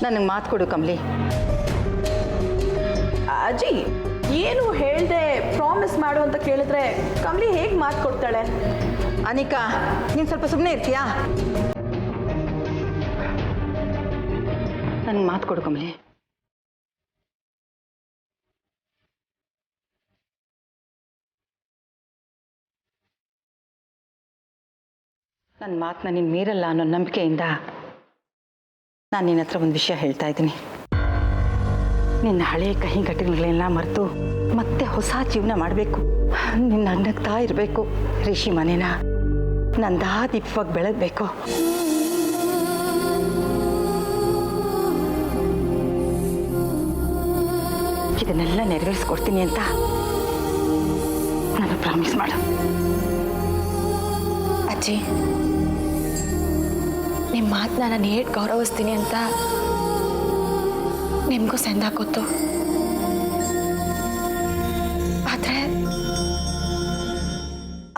ನನಗೆ ಮಾತು ಕೊಡು ಕಮಲಿ. ಅಜ್ಜಿ ಏನು ಹೇಳ್ದೆ ಪ್ರಾಮಿಸ್ ಮಾಡು ಅಂತ ಕೇಳಿದ್ರೆ ಕಮಲಿ ಹೇಗೆ ಮಾತು ಕೊಡ್ತಾಳೆ? ಅನಿಕಾ, ನೀನು ಸ್ವಲ್ಪ ಸುಮ್ಮನೆ ಇರ್ತೀಯಾ? ನನಗೆ ಮಾತು ಕೊಡು ಕಮಲಿ. ನನ್ನ ಮಾತನ್ನ ನೀನು ಮೀರಲ್ಲ ಅನ್ನೋ ನಂಬಿಕೆಯಿಂದ ನಾನು ನಿನ್ನ ಹತ್ರ ಒಂದು ವಿಷಯ ಹೇಳ್ತಾ ಇದ್ದೀನಿ. ನಿನ್ನ ಹಳೆಯ ಕಹಿ ಘಟನೆಗಳೆಲ್ಲ ಮರೆತು ಮತ್ತೆ ಹೊಸ ಜೀವನ ಮಾಡಬೇಕು. ನಿನ್ನ ನಗ್ನಗ್ತಾ ಇರಬೇಕು. ರಿಷಿ ಮನೇನ ನಂದಾದೀಪವಾಗಿ ಬೆಳಗಬೇಕು. ಇದನ್ನೆಲ್ಲ ನೆರವೇರಿಸ್ಕೊಡ್ತೀನಿ ಅಂತ ನಾನು ಪ್ರಾಮಿಸ್ ಮಾಡು. ಅಜ್ಜಿ, ನಿಮ್ಮ ಮಾತನ್ನ ನಾನು ಹೇಗೆ ಗೌರವಿಸ್ತೀನಿ ಅಂತ ನಿಮಗೂ ಸಂದ ಗೊತ್ತು. ಆದರೆ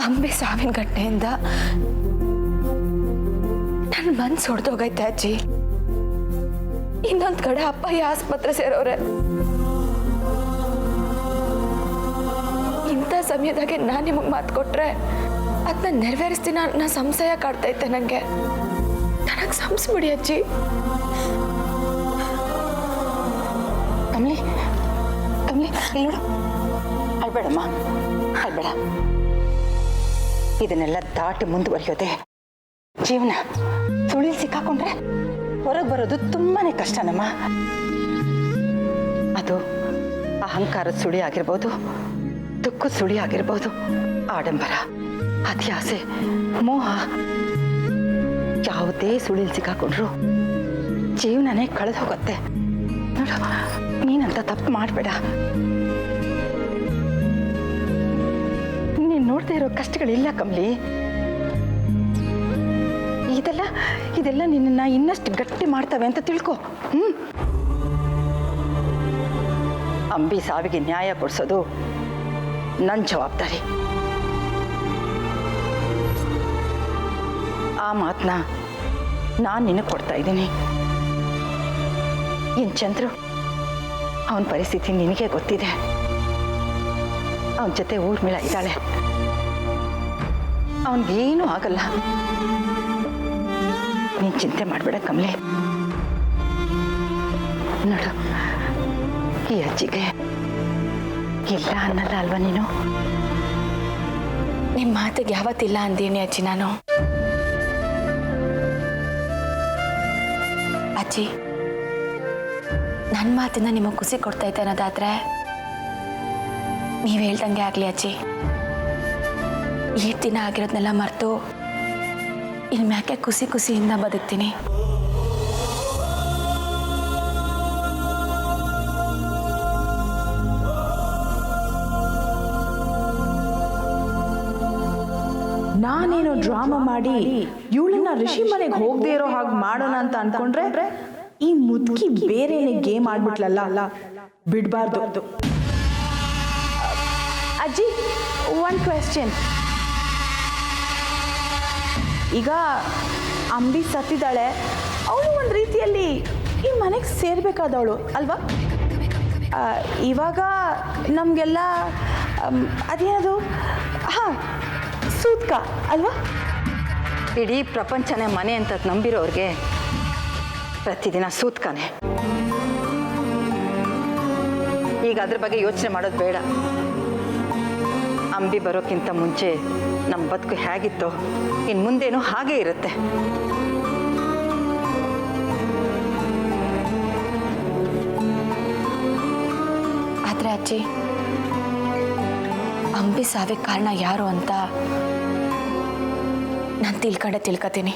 ಅಂಬಿ ಸಾವಿನ ಘಟನೆಯಿಂದ ನನ್ನ ಮನ್ಸು ಹೊಡೆದೋಗೈತೆ ಅಜ್ಜಿ. ಇನ್ನೊಂದು ಕಡೆ ಅಪ್ಪ ಈ ಆಸ್ಪತ್ರೆ ಸೇರೋರೆ. ಇಂಥ ಸಮಯದಾಗೆ ನಾನು ನಿಮಗೆ ಮಾತು ಕೊಟ್ರೆ ಅದನ್ನ ನೆರವೇರಿಸ್ತೀನಿ ಅನ್ನೋ ಸಂಶಯ ಕಾಡ್ತೈತೆ ನನಗೆ. ನನಗೆ ಸಂಸ್ಬಿಡಿ ಅಜ್ಜಿ. ಕಮಲಿ, ಕಮಲಿ ನೋಡು, ಅಳ್ಬೇಡಮ್ಮ, ಅಳ್ಬೇಡ. ಇದನ್ನೆಲ್ಲ ದಾಟಿ ಮುಂದುವರಿಯೋದೆ ಜೀವನ. ಸುಳಿಲ್ ಸಿಕ್ಕಾಕೊಂಡ್ರೆ ಹೊರಗೆ ಬರೋದು ತುಂಬಾನೇ ಕಷ್ಟನಮ್ಮ. ಅದು ಅಹಂಕಾರದ ಸುಳಿ ಆಗಿರ್ಬೋದು, ದುಃಖದ ಸುಳಿ ಆಗಿರ್ಬೋದು, ಆಡಂಬರ, ಅತ್ಯಾಸೆ, ಮೋಹ, ಯಾವುದೇ ಸುಳಿಲ್ ಸಿಕ್ಕಾಕೊಂಡ್ರು ಜೀವನನೇ ಕಳೆದು ಹೋಗುತ್ತೆ. ನೋಡು, ನೀನಂತ ತಪ್ಪು ಮಾಡಬೇಡ. ನೀನು ನೋಡ್ತಾ ಇರೋ ಕಷ್ಟಗಳಿಲ್ಲ ಕಮಲಿ. ಇದೆಲ್ಲ ನಿನ್ನನ್ನು ಇನ್ನಷ್ಟು ಗಟ್ಟಿ ಮಾಡ್ತವೆ ಅಂತ ತಿಳ್ಕೊ. ಅಂಬಿ ಸಾವಿಗೆ ನ್ಯಾಯ ಕೊಡಿಸೋದು ನನ್ನ ಜವಾಬ್ದಾರಿ. ಆ ಮಾತನ್ನ ನಾನು ನಿನಗೆ ಕೊಡ್ತಾ ಇದ್ದೀನಿ. ಇನ್ನು ಚಂದ್ರು, ಅವನ ಪರಿಸ್ಥಿತಿ ನಿನಗೆ ಗೊತ್ತಿದೆ. ಅವನ ಜೊತೆ ಊರ್ಮಿಳ ಇದ್ದಾಳೆ. ಅವನಿಗೇನೂ ಆಗಲ್ಲ. ನೀನು ಚಿಂತೆ ಮಾಡಬೇಡ ಕಮಲೆ. ನೋಡು, ಈ ಅಜ್ಜಿಗೆ ಇಲ್ಲ ಅನ್ನಲ್ಲ ಅಲ್ವಾ ನೀನು? ನಿಮ್ಮ ಮಾತಿಗೆ ಯಾವತ್ತಿಲ್ಲ ಅಂದೀನಿ ಅಜ್ಜಿ ನಾನು. ಅಜ್ಜಿ, ನನ್ನ ಮಾತಿಂದ ನಿಮಗೆ ಖುಷಿ ಕೊಡ್ತೈತೆ ಅನ್ನೋದಾದ್ರೆ ನೀವು ಹೇಳ್ದಂಗೆ ಆಗಲಿ ಅಜ್ಜಿ. ಈ ದಿನ ಆಗಿರೋದನ್ನೆಲ್ಲ ಮರೆತು ಇನ್ನು ಮ್ಯಾಕೆ ಖುಷಿಯಿಂದ ಬದುಕ್ತೀನಿ. ನಾನೇನೋ ಡ್ರಾಮಾ ಮಾಡಿ ಇವಳನ್ನ ಋಷಿ ಮನೆಗೆ ಹೋಗದೆ ಇರೋ ಹಾಗೆ ಮಾಡೋಣ ಅಂತ ಅನ್ಕೊಂಡ್ರೆ ಈ ಮುದುಕಿ ಬೇರೆನೇ ಗೇಮ್ ಆಡ್ಬಿಟ್ಲಲ್ಲ. ಬಿಡಬಾರ್ದು. ಅಜ್ಜಿ, ಒನ್ ಕ್ವೆಶ್ಚನ್. ಈಗ ಅಂಬಿ ಸತ್ತಿದ್ದಾಳೆ, ಅವಳು ಒಂದು ರೀತಿಯಲ್ಲಿ ಈ ಮನೆಗೆ ಸೇರ್ಬೇಕಾದವಳು ಅಲ್ವಾ? ಇವಾಗ ನಮಗೆಲ್ಲ ಅದೇನದು, ಹಾಂ, ಸೂತ್ಕ ಅಲ್ವಾ? ಇಡೀ ಪ್ರಪಂಚನೇ ಮನೆ ಅಂತ ನಂಬಿರೋರಿಗೆ ಪ್ರತಿದಿನ ಸೂತ್ಕನೇ. ಈಗ ಅದ್ರ ಬಗ್ಗೆ ಯೋಚನೆ ಮಾಡೋದು ಬೇಡ. ಅಂಬಿ ಬರೋಕ್ಕಿಂತ ಮುಂಚೆ ನಮ್ಮ ಬದುಕು ಹೇಗಿತ್ತೋ ಇನ್ನು ಮುಂದೇನೂ ಹಾಗೇ ಇರುತ್ತೆ. ಆದರೆ ಅಜ್ಜಿ, ಅಂಬಿ ಸಾವಿಗೆ ಕಾರಣ ಯಾರು ಅಂತ ನಾನು ತಿಳ್ಕತೀನಿ.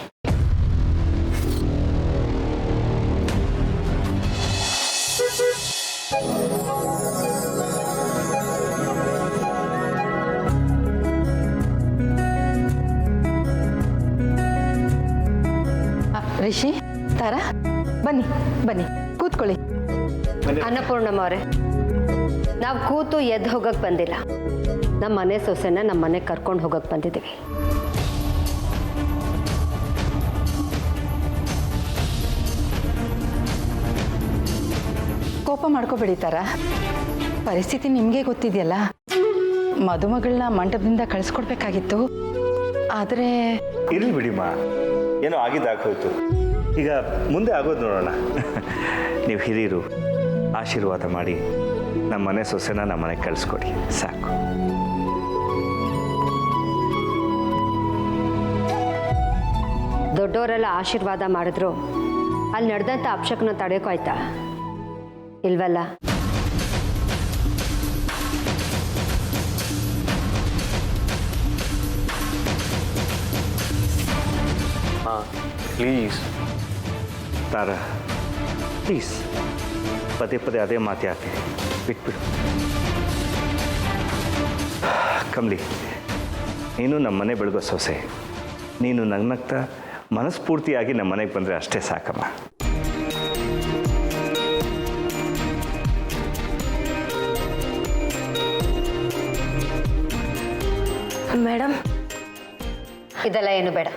ರಿಷಿ, ತಾರಾ, ಬನ್ನಿ ಬನ್ನಿ ಕೂತ್ಕೊಳ್ಳಿ. ಅನ್ನಪೂರ್ಣಮ್ಮ ಅವರೇ, ನಾವು ಕೂತು ಎದ್ದು ಹೋಗಕ್ಕೆ ಬಂದಿಲ್ಲ. ನಮ್ಮ ಮನೆ ಸೊಸೆನ ನಮ್ಮ ಮನೆಗೆ ಕರ್ಕೊಂಡು ಹೋಗಕ್ಕೆ ಬಂದಿದ್ದೀವಿ. ಕೋಪ ಮಾಡ್ಕೋಬೇಡಿ ತಾರ. ಪರಿಸ್ಥಿತಿ ನಿಮಗೆ ಗೊತ್ತಿದೆಯಲ್ಲ. ಮದುಮಗಳನ್ನ ಮಂಟಪದಿಂದ ಕಳಿಸ್ಕೊಡ್ಬೇಕಾಗಿತ್ತು. ಆದರೆ ಇರಲಿ ಬಿಡಿಮ್ಮ, ಏನೋ ಆಗಿದ್ದಾಗೋಯ್ತು. ಈಗ ಮುಂದೆ ಆಗೋದು ನೋಡೋಣ. ನೀವು ಹಿರಿಯರು ಆಶೀರ್ವಾದ ಮಾಡಿ ನಮ್ಮ ಮನೆ ಸೊಸೆನ ನಮ್ಮ ಮನೆಗೆ ಕಳಿಸ್ಕೊಡಿ ಸಾಕು. ದೊಡ್ಡವರೆಲ್ಲ ಆಶೀರ್ವಾದ ಮಾಡಿದ್ರು ಅಲ್ಲಿ ನಡೆದಂಥ ಅಪಶಕನ ತಡೆಯೋಕಾಯ್ತಾ? ಇಲ್ವಲ್ಲ. ಪ್ಲೀಸ್ ತಾರಾ, ಪ್ಲೀಸ್ ಪದೇ ಪದೇ ಅದೇ ಮಾತು ಯಾಕೆ? ಬಿಟ್ಬಿಡು. ಕಮಲಿ, ನೀನು ನಮ್ಮ ಮನೆ ಬೆಳಗೋ ಸೊಸೆ. ನೀನು ನಗ್ನಗ್ತಾ ಮನಸ್ಫೂರ್ತಿಯಾಗಿ ನಮ್ಮ ಮನೆಗೆ ಬಂದರೆ ಅಷ್ಟೇ ಸಾಕಮ್ಮ. ಮೇಡಮ್, ಇದೆಲ್ಲ ಏನು ಬೇಡ.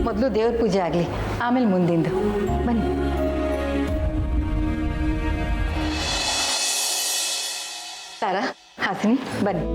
ಮೊದಲು ದೇವ್ರ ಪೂಜೆ ಆಗಲಿ, ಆಮೇಲೆ ಮುಂದಿಂದು. ಬನ್ನಿ. ತಾರಾ, ಹಾಸಿನಿ ಬನ್ನಿ.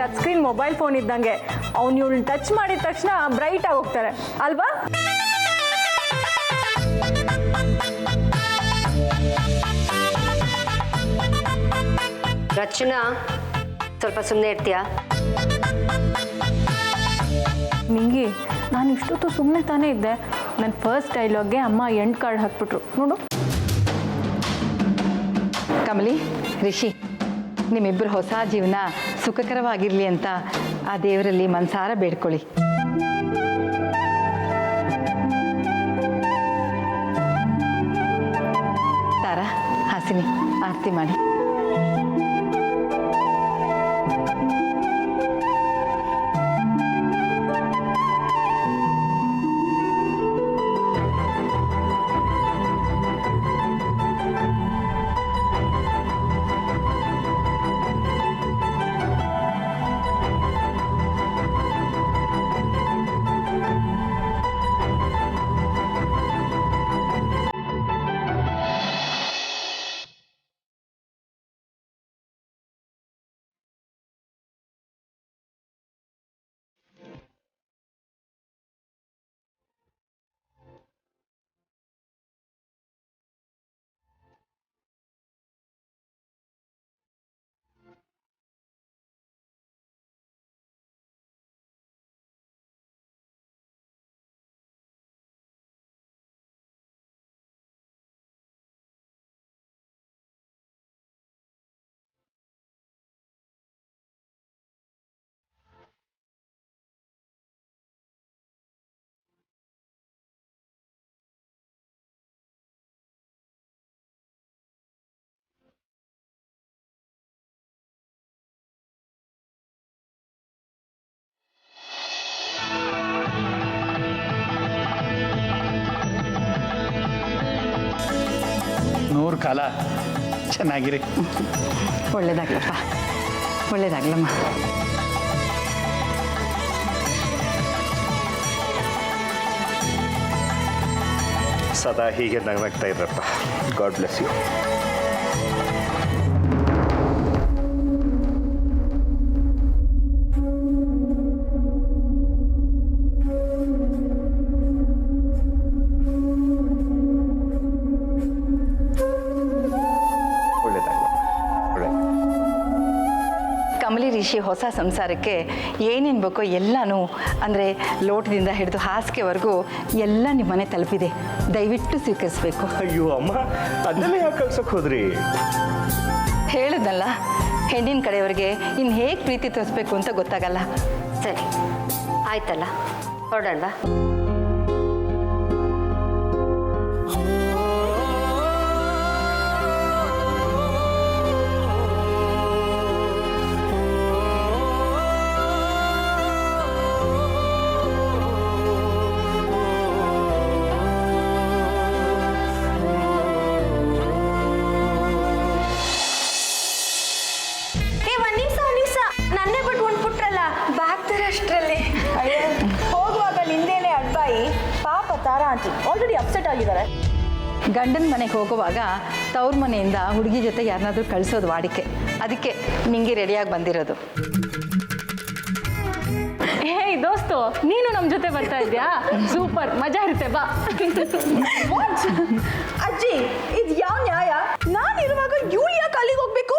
ಟಚ್ ಸ್ಕ್ರೀನ್ ಮೊಬೈಲ್ ಫೋನ್ ಇದ್ದಂಗೆ. ಅವ್ನು ಇವಳನ್ನ ಟಚ್ ಮಾಡಿದ ತಕ್ಷಣ ಬ್ರೈಟ್ ಆಗಿ ಹೋಗ್ತಾರೆ ಅಲ್ವಾ? ರಚನಾ, ಸ್ವಲ್ಪ ಸುಮ್ಮನೆ ಇರ್ತೀಯಾ? ನಿಂಗಿ, ನಾನು ಇಷ್ಟೊತ್ತು ಸುಮ್ಮನೆ ತಾನೇ ಇದ್ದೆ. ನನ್ನ ಫಸ್ಟ್ ಡೈಲಾಗ್ಗೆ ಅಮ್ಮ ಎಂಡ್ ಕಾರ್ಡ್ ಹಾಕ್ಬಿಟ್ರು ನೋಡು. ಕಮಲಿ, ರಿಷಿ, ನಿಮ್ಮಿಬ್ಬರು ಹೊಸ ಜೀವನ ಸುಖಕರವಾಗಿರಲಿ ಅಂತ ಆ ದೇವರಲ್ಲಿ ಮನಸಾರ ಬೇಡ್ಕೊಳ್ಳಿ. ತಾರಾ, ಹಾಸಿನಿ, ಆರತಿ ಮಾಡಿ. ನೂರು ಕಾಲ ಚೆನ್ನಾಗಿರಿ. ಒಳ್ಳೇದಾಗ್ಲಪ್ಪ, ಒಳ್ಳೇದಾಗ್ಲಮ್ಮ. ಸದಾ ಹೀಗೆ ನಗ್ನಾಗ್ತಾ ಇರಪ್ಪ. God bless you. Kamali Rishi ಹೊಸ ಸಂಸಾರಕ್ಕೆ ಏನೇನು ಬೇಕೋ ಎಲ್ಲನೂ ಅಂದರೆ ಲೋಟದಿಂದ ಹಿಡಿದು ಹಾಸಿಗೆವರೆಗೂ ಎಲ್ಲ ನಿಮ್ಮ ಮನೆ ತಲುಪಿದೆ. ದಯವಿಟ್ಟು ಸ್ವೀಕರಿಸಬೇಕು. ಅಯ್ಯೋ ಅಮ್ಮ, ಅದನ್ನೆಲ್ಲ ಯಾಕೆ ಕಳ್ಸೋಕೆ ಹೋದ್ರಿ? ಹೇಳಿದ್ನಲ್ಲ, ಹೆಣ್ಣಿನ ಕಡೆಯವರಿಗೆ ಇನ್ನು ಹೇಗೆ ಪ್ರೀತಿ ತೋರಿಸ್ಬೇಕು ಅಂತ ಗೊತ್ತಾಗಲ್ಲ. ಸರಿ ಆಯ್ತಲ್ಲ, ಹೊರಡೋಣ. ನನ್ನೇ ಬಿಟ್ಟು ಹೊಂಟ್ಬಿಟ್ರಲ್ಲ, ಬ್ಯಾಗ್ ತರ ಅಷ್ಟರಲ್ಲಿ. ಹೋಗುವಾಗ ನಿಂದೇನೆ ಅಡ್ಬಾಯಿ. ಪಾಪ ತಾರಾ ಆಂಟಿ ಆಲ್ರೆಡಿ ಅಪ್ಸೆಟ್ ಆಗಿದ್ದಾರೆ. ಗಂಡನ ಮನೆಗೆ ಹೋಗುವಾಗ ತವ್ರ ಮನೆಯಿಂದ ಹುಡುಗಿ ಜೊತೆ ಯಾರನ್ನಾದ್ರೂ ಕಳಿಸೋದು ವಾಡಿಕೆ. ಅದಕ್ಕೆ ನಿಂಗೆ ರೆಡಿಯಾಗಿ ಬಂದಿರೋದು. ಹೇ ದೋಸ್ತು, ನೀನು ನಮ್ಮ ಜೊತೆ ಬರ್ತಾ ಇದ್ಯಾ? ಸೂಪರ್, ಮಜಾ ಇರುತ್ತೆ, ಬಾ. ಅಜ್ಜಿ, ಇದು ಯಾವ ನ್ಯಾಯ? ನಾನಿರುವಾಗ ಇವಳು ಯಾಕೆ ಅಲ್ಲಿಗೆ ಹೋಗ್ಬೇಕು?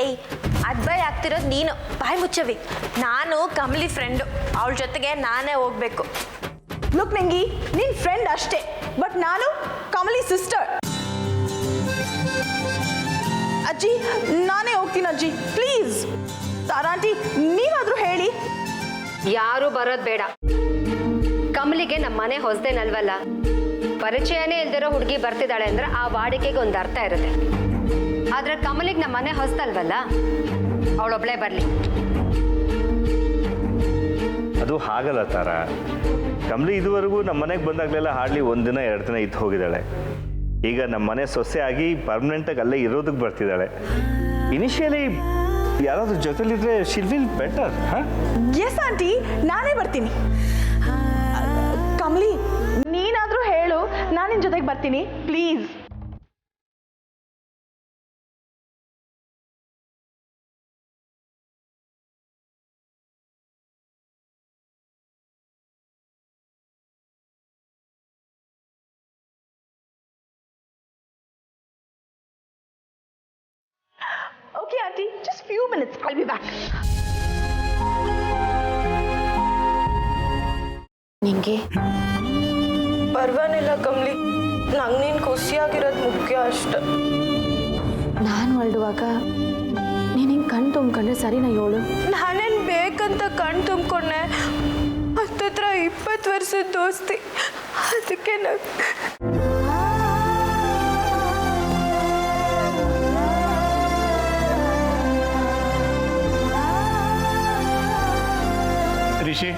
ಏಯ್, ಅದ್ಬೈ ಆಗ್ತಿರೋದು ನೀನು. ಬಾಯ್ ಮುಚ್ಚವಿ. ನಾನು ಕಮಲಿ ಫ್ರೆಂಡು, ಅವಳ ಜೊತೆಗೆ ನಾನೇ ಹೋಗ್ಬೇಕು. ಲುಕ್ ನಂಗಿ, ನಿನ್ ಫ್ರೆಂಡ್ ಅಷ್ಟೇ, ಬಟ್ ನಾನು ಕಮಲಿ ಸಿಸ್ಟರ್. ಅಜ್ಜಿ, ನಾನೇ ಹೋಗ್ತೀನಿ ಅಜ್ಜಿ, ಪ್ಲೀಸ್. ತಾರಾಂಟಿ, ನೀವಾದ್ರೂ ಹೇಳಿ. ಯಾರು ಬರೋದು ಬೇಡ. ಕಮಲಿಗೆ ನಮ್ಮ ಮನೆ ಹೊಸದೇನಲ್ವಲ್ಲ, ಪರಿಚಯನೇ ಇಲ್ದಿರೋ ಹುಡುಗಿ ಬರ್ತಿದ್ದಾಳೆ ಅಂದ್ರೆ ಆ ವಾಡಿಕೆಗೆ ಒಂದು ಅರ್ಥ ಇರುತ್ತೆ. ಆದ್ರೆ ಕಮಲಿಗೆ ನಮ್ಮ ಮನೆ ಹೊಸದಲ್ವಲ್ಲ, ಅವಳೊಬ್ಳೇ ಬರಲಿ. ಅದು ಹಾಗಲ್ಲ ತಾರ. ಕಮಲಿ ಇದುವರೆಗೂ ನಮ್ಮ ಮನೆಗೆ ಬಂದಾಗಲೆಲ್ಲ ಹಾರ್ಡ್ಲಿ 1 ದಿನ 2 ದಿನ ಇದ್ದು ಹೋಗಿದ್ದಾಳೆ. ಈಗ ನಮ್ಮ ಮನೆ ಸೊಸೆ ಆಗಿ ಪರ್ಮನೆಂಟಾಗಿ ಅಲ್ಲೇ ಇರೋದಕ್ಕೆ ಬರ್ತಿದ್ದಾಳೆ. ಇನಿಷಿಯಲಿ ಯಾರಾದ್ರೂ ಜೊತೆಲಿದ್ರೆ she'll will better. Yes aunty, ನಾನೇ ಬರ್ತೀನಿ. ಕಮಲಿ, ನೀನಾದ್ರೂ ಹೇಳು, ನಾನು ನಿನ್ ಜೊತೆಗೆ ಬರ್ತೀನಿ, please. Okay, auntie, just few minutes. I'll be back. ನಿಂಗೆ ಪರ್ವಾನಿಲ್ಲ ಕಮಲಿ, ನಂಗೆ ನೀನು ಖುಷಿಯಾಗಿರೋದು ಮುಖ್ಯ ಅಷ್ಟೆ. ನಾನು ಹೊರಡುವಾಗ ನೀನು ಹಿಂಗೆ ಕಣ್ ತುಂಬ್ಕೊಂಡ್ರೆ ಸರಿನಾ ಹೇಳು? ನಾನೇನು ಬೇಕಂತ ಕಣ್ ತುಂಬ್ಕೊಂಡೆ. ಹತ್ತತ್ರ 20 ವರ್ಷದ ದೋಸ್ತಿ, ಅದಕ್ಕೆ ರಿಷಿ,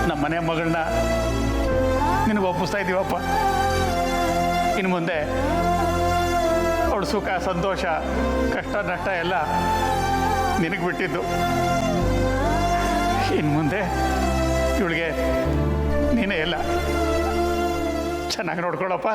ನಮ್ಮ ಮನೆ ಮಗಳನ್ನ ನಿನಗೆ ಒಪ್ಪಿಸ್ತಾ ಇದ್ದೀವಪ್ಪ. ಇನ್ನು ಮುಂದೆ ಅವಳು ಸುಖ ಸಂತೋಷ ಕಷ್ಟ ನಷ್ಟ ಎಲ್ಲ ನಿನಗೆ ಬಿಟ್ಟಿದ್ದು. ಇನ್ನು ಮುಂದೆ ಇವಳಿಗೆ ನೀನೇ ಎಲ್ಲ. ಚೆನ್ನಾಗಿ ನೋಡ್ಕೊಳಪ್ಪ.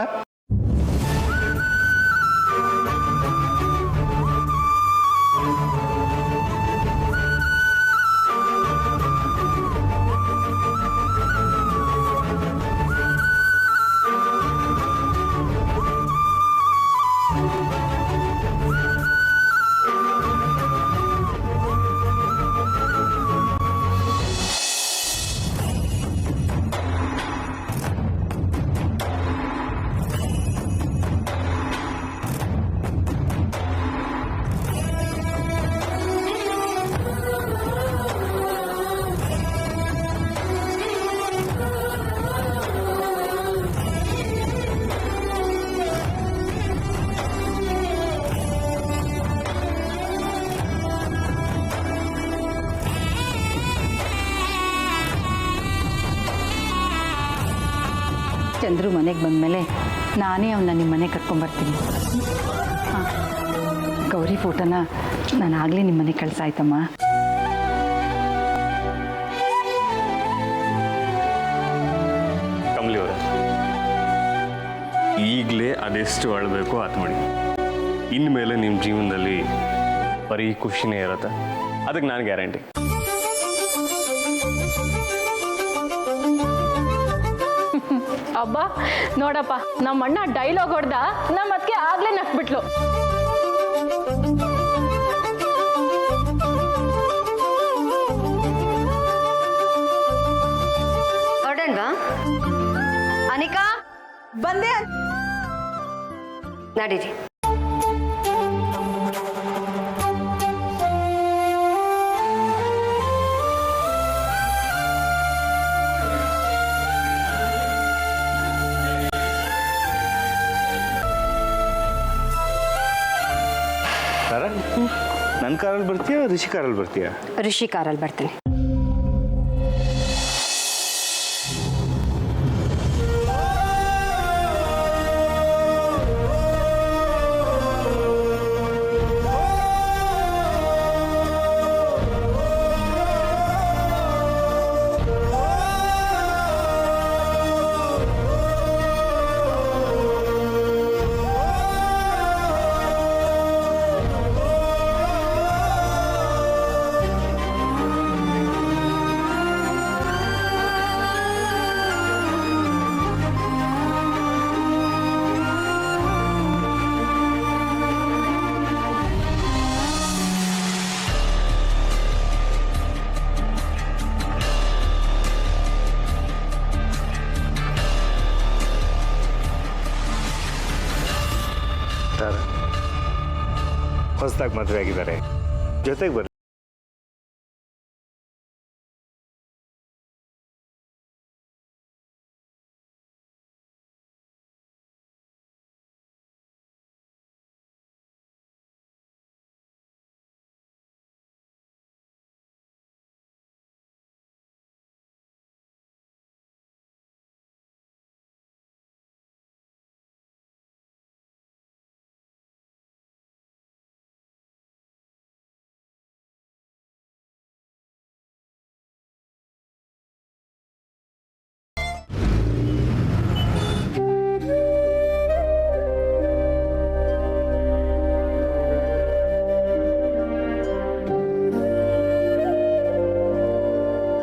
ಚಂದ್ರು ಮನೆಗೆ ಬಂದಮೇಲೆ ನಾನೇ ಅವನ್ನ ನಿಮ್ಮ ಮನೆಗೆ ಕರ್ಕೊಂಬರ್ತೀನಿ. ಹಾಂ, ಗೌರಿ ಫೋಟೋನ ನಾನು ಆಗಲೇ ನಿಮ್ಮ ಮನೆಗೆ ಕಳ್ಸಾಯ್ತಮ್ಮ. ಅದೆಷ್ಟು ಅಳಬೇಕು ಅತ್ಬಿಡಿ. ಇನ್ಮೇಲೆ ನಿಮ್ಮ ಜೀವನದಲ್ಲಿ ಬರೀ ಖುಷಿನೇ ಇರುತ್ತೆ, ಅದಕ್ಕೆ ನಾನು ಗ್ಯಾರಂಟಿ. ಅಬ್ಬಾ ನೋಡಪ್ಪ, ನಮ್ಮ ಅಣ್ಣ ಡೈಲಾಗ್ ಹೊಡೆದ, ನಮ್ಮ ಅದಕ್ಕೆ ಆಗ್ಲೇ ನಕ್ಬಿಟ್ಲು. ಹೊರಡಣ್ವಾ? ಅನಿಕಾ ಬಂದೆ. ನಡೀರಿ. ನನ್ನ ಕಾರಲ್ಲಿ ಬರ್ತೀಯಾ ರಿಷಿ ಕಾರಲ್ಲಿ ಬರ್ತೀಯಾ? ಋಷಿ ಕಾರಲ್ಲಿ ಬರ್ತೀನಿ. ಹೊಸದಾಗಿ ಮದುವೆ ಆಗಿದ್ದಾರೆ, ಜೊತೆಗೆ ಬರ್ರಿ.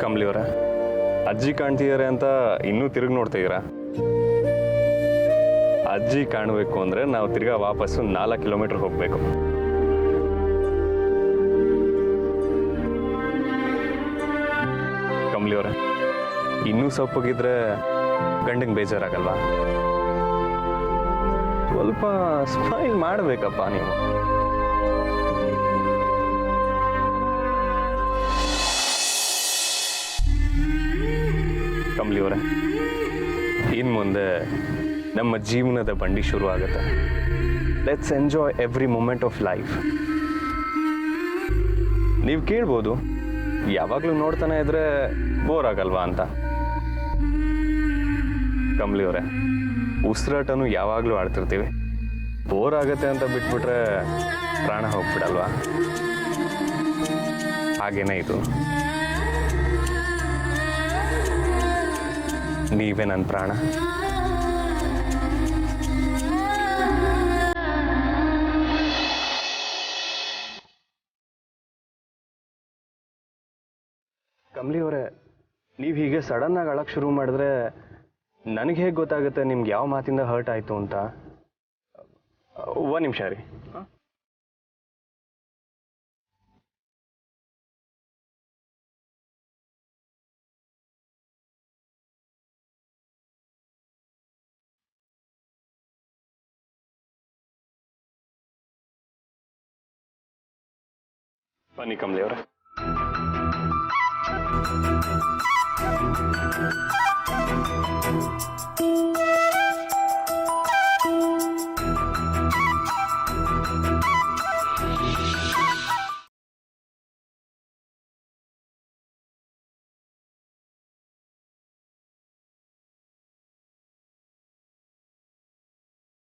ಕಮಲಿಯವರ ಅಜ್ಜಿ ಕಾಣ್ತಿದ್ದಾರೆ ಅಂತ ಇನ್ನೂ ತಿರುಗಿ ನೋಡ್ತಾ ಇದ್ದೀರಾ? ಅಜ್ಜಿ ಕಾಣಬೇಕು ಅಂದರೆ ನಾವು ತಿರ್ಗಾ ವಾಪಸ್ಸು 4 ಕಿಲೋಮೀಟರ್ ಹೋಗಬೇಕು. ಕಮಲಿಯವರ ಇನ್ನೂ ಸೊಪ್ಪಗಿದ್ರೆ ಗಂಡಂಗೆ ಬೇಜಾರಾಗಲ್ವಾ? ಸ್ವಲ್ಪ ಸ್ಮೈಲ್ ಮಾಡಬೇಕಪ್ಪ ನೀವು. ಕಮಲಿಯವರೇ, ಇನ್ನು ಮುಂದೆ ನಮ್ಮ ಜೀವನದ ಬಂಡಿ ಶುರು ಆಗುತ್ತೆ. Let's enjoy every moment of life. ನೀವು ಕೇಳ್ಬೋದು, ಯಾವಾಗಲೂ ನೋಡ್ತಾನೆ ಇದ್ರೆ ಬೋರ್ ಆಗಲ್ವಾ ಅಂತ. ಕಮಲಿಯವರೇ, ಉಸಿರಾಟನೂ ಯಾವಾಗಲೂ ಆಡ್ತಿರ್ತೀವಿ. ಬೋರ್ ಆಗುತ್ತೆ ಅಂತ ಬಿಟ್ಬಿಟ್ರೆ ಪ್ರಾಣ ಹೋಗ್ಬಿಡಲ್ವಾ? ಹಾಗೇನೇ ಇದು. ನೀವೇ ನನ್ನ ಪ್ರಾಣ. ಕಮಲಿಯವರೇ, ನೀವು ಹೀಗೆ ಸಡನ್ನಾಗಿ ಅಳಕ್ಕೆ ಶುರು ಮಾಡಿದ್ರೆ ನನಗೆ ಹೇಗೆ ಗೊತ್ತಾಗುತ್ತೆ ನಿಮ್ಗೆ ಯಾವ ಮಾತಿಂದ ಹರ್ಟ್ ಆಯಿತು ಅಂತ? ಒಂದು ನಿಮಿಷ ರೀ. ಬನ್ನಿ ಕಮಲಿಯವರೇ.